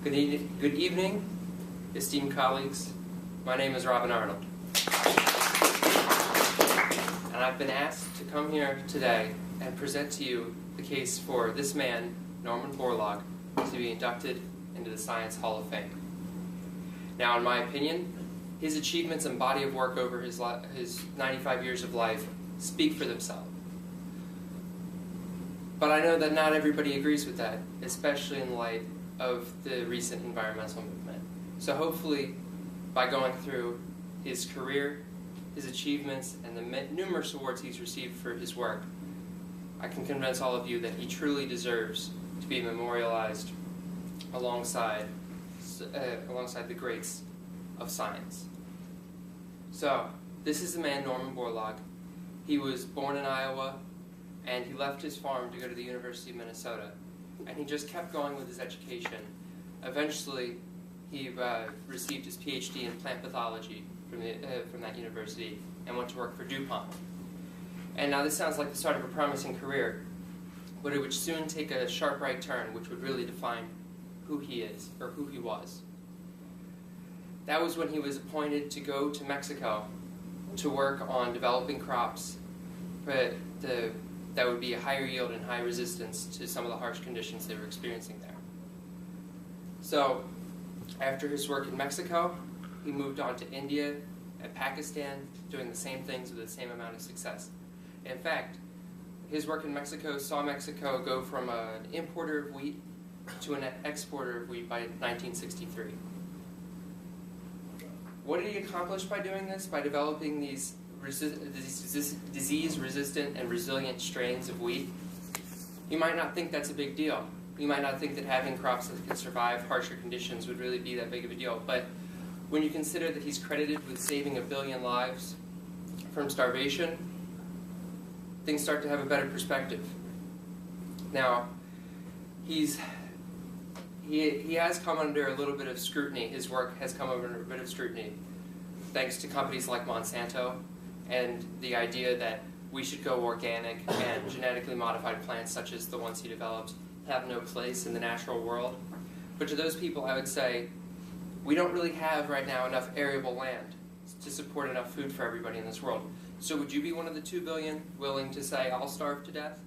Good evening, esteemed colleagues. My name is Robin Arnold. And I've been asked to come here today and present to you the case for this man, Norman Borlaug, to be inducted into the Science Hall of Fame. Now, in my opinion, his achievements and body of work over his 95 years of life speak for themselves. But I know that not everybody agrees with that, especially in light of the recent environmental movement. So hopefully, by going through his career, his achievements, and the numerous awards he's received for his work, I can convince all of you that he truly deserves to be memorialized alongside the greats of science. So, this is the man, Norman Borlaug. He was born in Iowa, and he left his farm to go to the University of Minnesota. And he just kept going with his education. Eventually, he received his PhD in plant pathology from that university and went to work for DuPont. And now this sounds like the start of a promising career, but it would soon take a sharp right turn, which would really define who he is, or who he was. That was when he was appointed to go to Mexico to work on developing crops that would be a higher yield and high resistance to some of the harsh conditions they were experiencing there. So, after his work in Mexico, he moved on to India and Pakistan, doing the same things with the same amount of success. In fact, his work in Mexico saw Mexico go from an importer of wheat to an exporter of wheat by 1963. What did he accomplish by doing this? By developing these disease-resistant and resilient strains of wheat? You might not think that's a big deal. You might not think that having crops that can survive harsher conditions would really be that big of a deal. But when you consider that he's credited with saving 1 billion lives from starvation, things start to have a better perspective. Now, he has come under a little bit of scrutiny. His work has come under a bit of scrutiny, thanks to companies like Monsanto and the idea that we should go organic and genetically modified plants such as the ones he developed have no place in the natural world. But to those people, I would say, we don't really have right now enough arable land to support enough food for everybody in this world. So would you be one of the 2 billion willing to say, I'll starve to death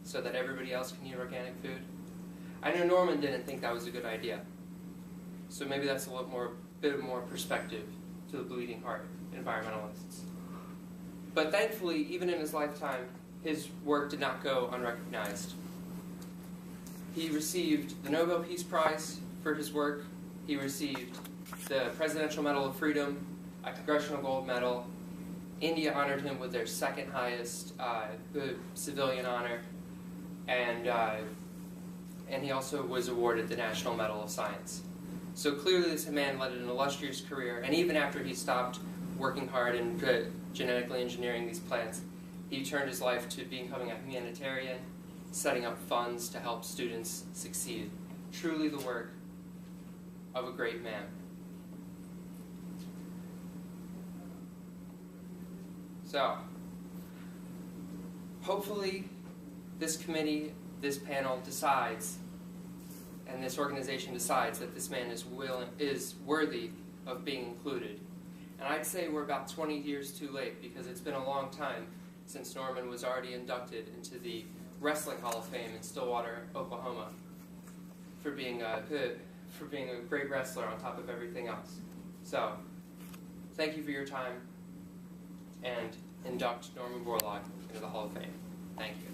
so that everybody else can eat organic food? I know Norman didn't think that was a good idea. So maybe that's a bit more perspective to the bleeding heart environmentalists. But thankfully, even in his lifetime, his work did not go unrecognized. He received the Nobel Peace Prize for his work. He received the Presidential Medal of Freedom, a Congressional Gold Medal. India honored him with their second highest civilian honor. And he also was awarded the National Medal of Science. So clearly this man led an illustrious career, and even after he stopped working hard and genetically engineering these plants, he turned his life to becoming a humanitarian, setting up funds to help students succeed. Truly the work of a great man. So, hopefully this committee, this panel decides, and this organization decides that this man is worthy of being included. And I'd say we're about 20 years too late, because it's been a long time since Norman was already inducted into the Wrestling Hall of Fame in Stillwater, Oklahoma, for being a great wrestler on top of everything else. So, thank you for your time, and induct Norman Borlaug into the Hall of Fame. Thank you.